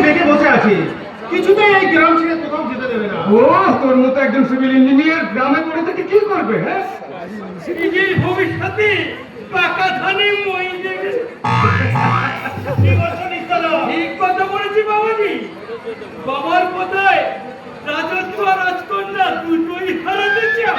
বেঁকে বসে আছে, কিছুতেই এই গ্রাম ছেড়ে কোথাও যেতে দেবে না। ও তোর মতো একজন সিভিল ইঞ্জিনিয়ার গ্রামে পড়ে থেকে কি করবে? হ্যাঁ, নিজের ভবিষ্যতে পাকা ধানে মই দেবে। ঠিক কথা বলেছি বাবাজি। বাবার কথায় রাজত্ব আর রাজকন্যা দুটোই হারাতে চাও।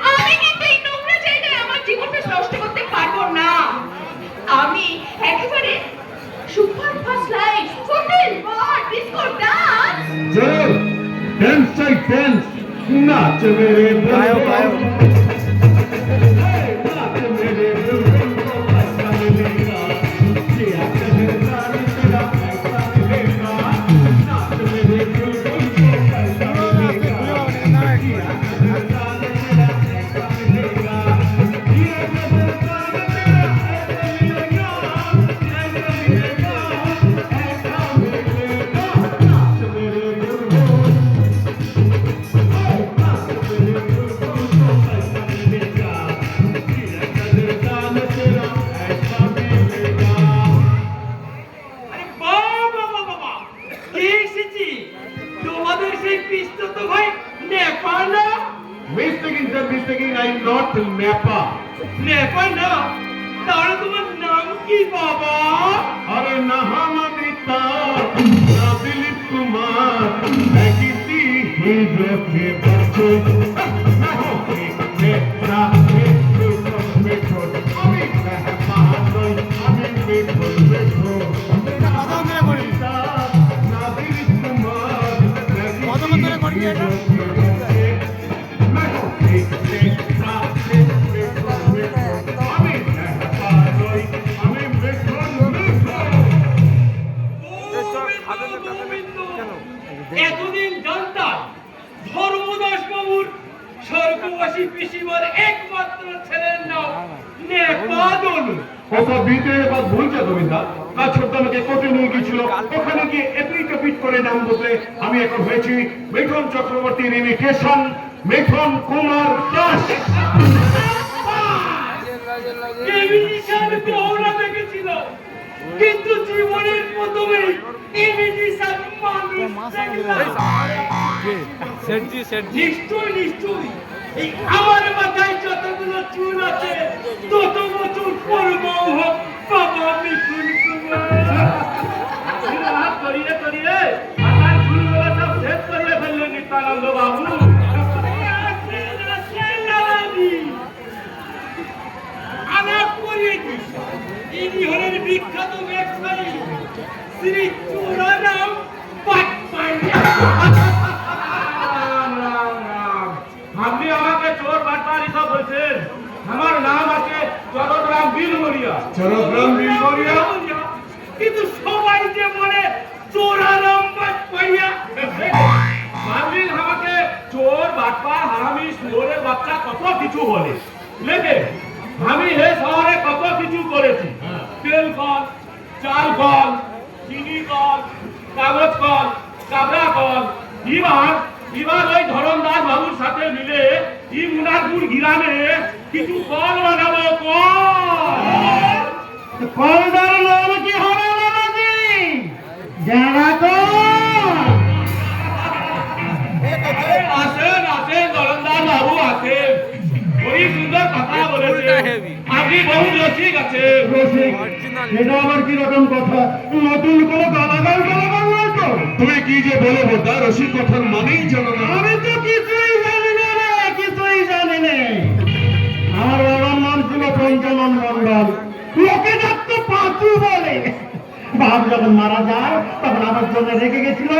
আমি কিন্তু এই নোংরা জায়গায় আমার জীবনটা নষ্ট করতে পারবো না। আমি একেবারে সুপার ফাস্ট লাইফ, হোটেল, বার, ডিস্কো, ডান্স। চলো ড্যান্স চাই, ড্যান্স। নাচ মেরে গায়ো গায়ো, নাচ মেরে আরে বাবা বাবা, কে এসেছি? তোমাদের সেই পিস্তো তো ভাই নেপাল না? Mistaking sir, mistaking. I am not নেপা। নেপাল না? তাহলে তোমার নাম কি বাবা? अरे नहा मिता ना दिलीप कुमार किसी हीरो के बच्चे मेरा मेट्रो अभी महानोई अभी मेट्रो ना दिलीप कुमार এতদিন জানতাম ধর্মদাস বাবুর স্বর্গবাসী পিসিমার একমাত্র ছেলের নাম নেপাদল। ওসব বিতে এবার ভুলছে গোবিন্দা। কাল ছোট্ট আমাকে কোর্টে নিয়ে গিয়েছিল, ওখানে গিয়ে এপিট করে নাম বসে আমি এখন হয়েছি মিঠুন চক্রবর্তীর ইমিটেশন মিঠুন কুমার দাস। ইমিটেশন গৌরা দেখেছিল, কিন্তু জীবনের প্রথমে ইমিটেশন মানুষ নিশ্চয় নিশ্চয় এই আমার মাথায় যতগুলো চুল আছে তত বছর পর্ব হোক বাবা মিঠুন কুমার। করিয়ে করিয়ে আমার চুলগুলো সব শেষ করিয়ে ফেললো নিত্যানন্দ বাবু। আমার পরিয়েছি ইনি হলেন বিখ্যাত ব্যবসায়ী শ্রী চোরারাম পাটপাড়িয়া। আপনি আমাকে চোর বাটপার হিসাব বলছেন? আমার নাম আছে চরকরাম বিলগড়িয়া। চরকরাম বিলগড়িয়া? কিন্তু সবাই যে বলে চোরারাম পাটপাড়িয়া। আপনি আমাকে চোর বাটপার হারামি শুয়োরের বাচ্চা কত কিছু বলে, লেখে আমি হে শহরে কত কিছু করেছি। তেল কল, চাল কল, চিনি কল, কাগজ কল, কাবরা কল। এবার ওই ধরমদাস বাবুর সাথে মিলে এই মুনারপুর গ্রামে কিছু কল বানাবো। কলদার নাম কি হবে বাবাজি? জানা তো আসেন আসেন, ধরমদাস বাবু আসেন। ওই সুন্দর কথা বলেছে, আপনি বহু রসিক আছে। রসিক? এটা আবার কি রকম কথা? নতুন কোনো গালাগাল নয় তো? তুমি কি যে বলে বোধা, রসিক কথার মানেই জানো না? আমি তো কিছুই জানি না রে, কিছুই জানি না। আমার বাবার নাম ছিল পঞ্চানন মন্ডল, লোকে ডাকতো পাঁচু বলে। বাপ যখন মারা যায় তখন আমার জন্য রেখে গেছিল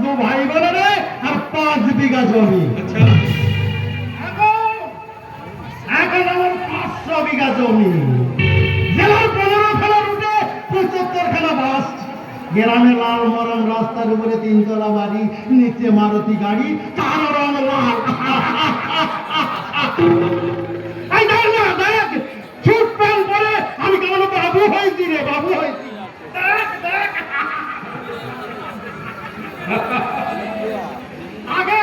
2 ভাই বোনের আর 5 বিঘা জমি। এখন আমার 500 বিঘা জমি, জেলার 15 খানা রুটে 75 খানা বাস, গ্রামে লাল মরম রাস্তার উপরে 3 তলা বাড়ি, নিচে মারুতি গাড়ি, তার রং লাল। এই দেখ না, দেখ ছুট প্যান্ট পরে আমি কেমন বাবু হয়েছি রে, বাবু হয়েছি। দেখ দেখ আগে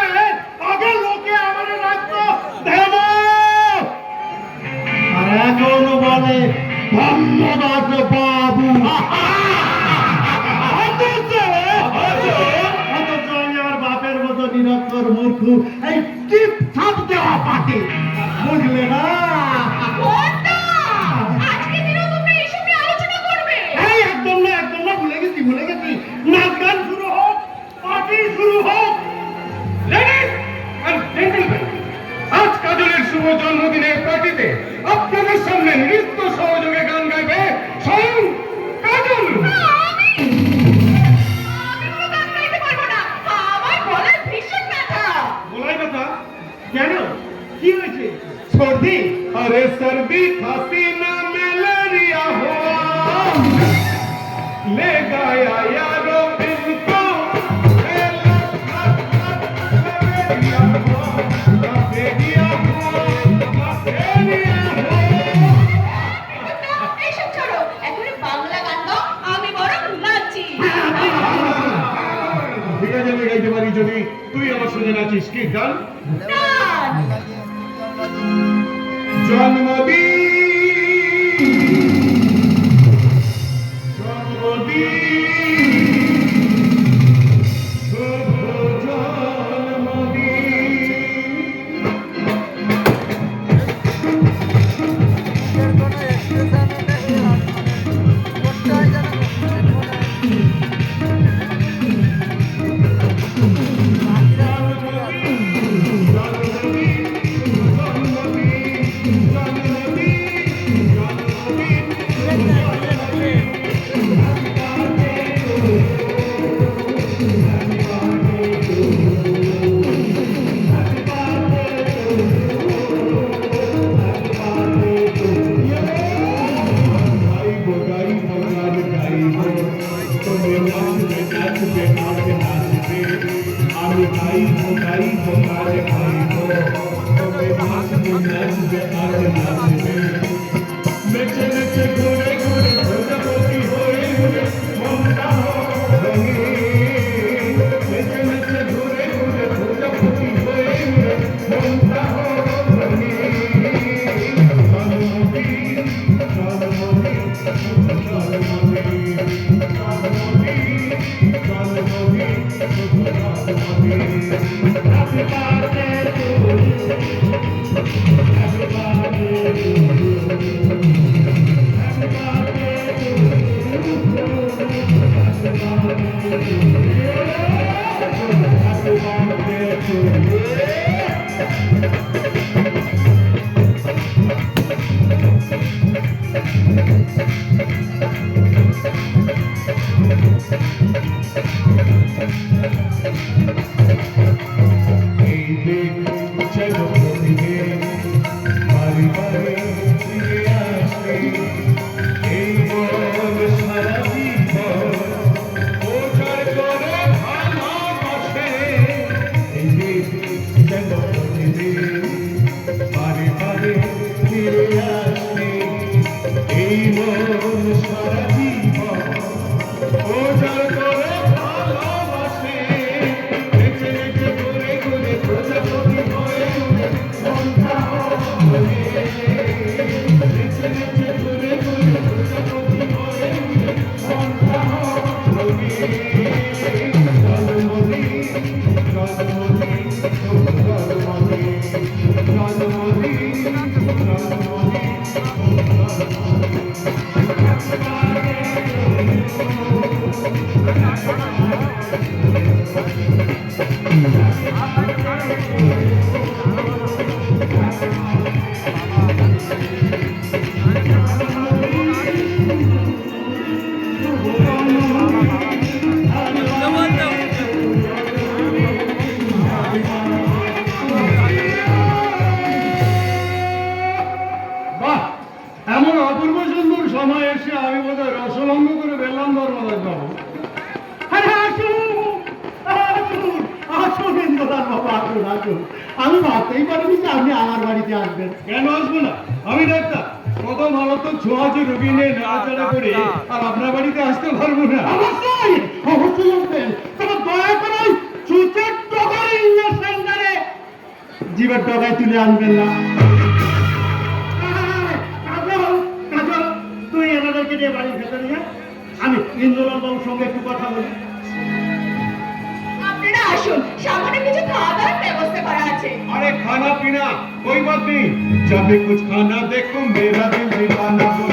আগে লোকে আমার রাখতো ধেম, আর এখন বলে ধন্যবাদ বাবু। শুধু এই টিপ থাপ দেওয়া পাটে, বুঝলে না? কর্তা, আজকে দিনেও তোমরা এইসব নিয়ে আলোচনা করবে? এই একদম না, ভুলে গেছি। নাচ গান শুরু হোক, পার্টি শুরু হোক। লেডিস এন্ড জেন্টলম্যান, আজ কাজলের শুভ জন্মদিনের পার্টিতে আপনাদের সামনে নৃত্য সহযোগে গান গাইবে স্বয়ং কাজল। আমি কোনো গান গাইতে পারবো না, আমার গলায় ভীষণ ব্যথা। বলাই কথা কেন, কি হয়েছে? सर्दी, अरे सर्दी खांसी ना मलेरिया हुआ, ले गया यारो इनको, मलेरिया हुआ, मलेरिया हुआ, मलेरिया हुआ। এইসব ছাড়ো, এখন বাংলা গান গাও, আমি বরং নাচি। ঠিক আছে, আমি গাইতে পারি যদি তুই আমার সঙ্গে নাচিস। কি গান? নাচ। আমি ভাবতেই পারিনি যে আপনি আমার বাড়িতে আসবেন। কেন আসবো না? আমি ডাক্তার, কত মারাত্মক ছোঁয়াচে রোগী নিয়ে নাড়াচাড়া করে আর আপনার বাড়িতে আসতে পারবো না। অবশ্যই আসবেন, তবে দয়া করে চুচের টকার ইঞ্জেকশন করে জীবের টকায় তুলে আনবেন না। কাজল, তুই এনাদেরকে নিয়ে বাড়ির ভেতরে যা, আমি ইন্দ্রলাল বাবুর সঙ্গে একটু কথা বলি। আপনারা আসুন, সামান্য কিছু খাওয়া দাওয়ার ব্যবস্থা আছে। अरे खाना पीना कोई बात नहीं, जब भी कुछ खाना देखो मेरा दिल दीवाना हो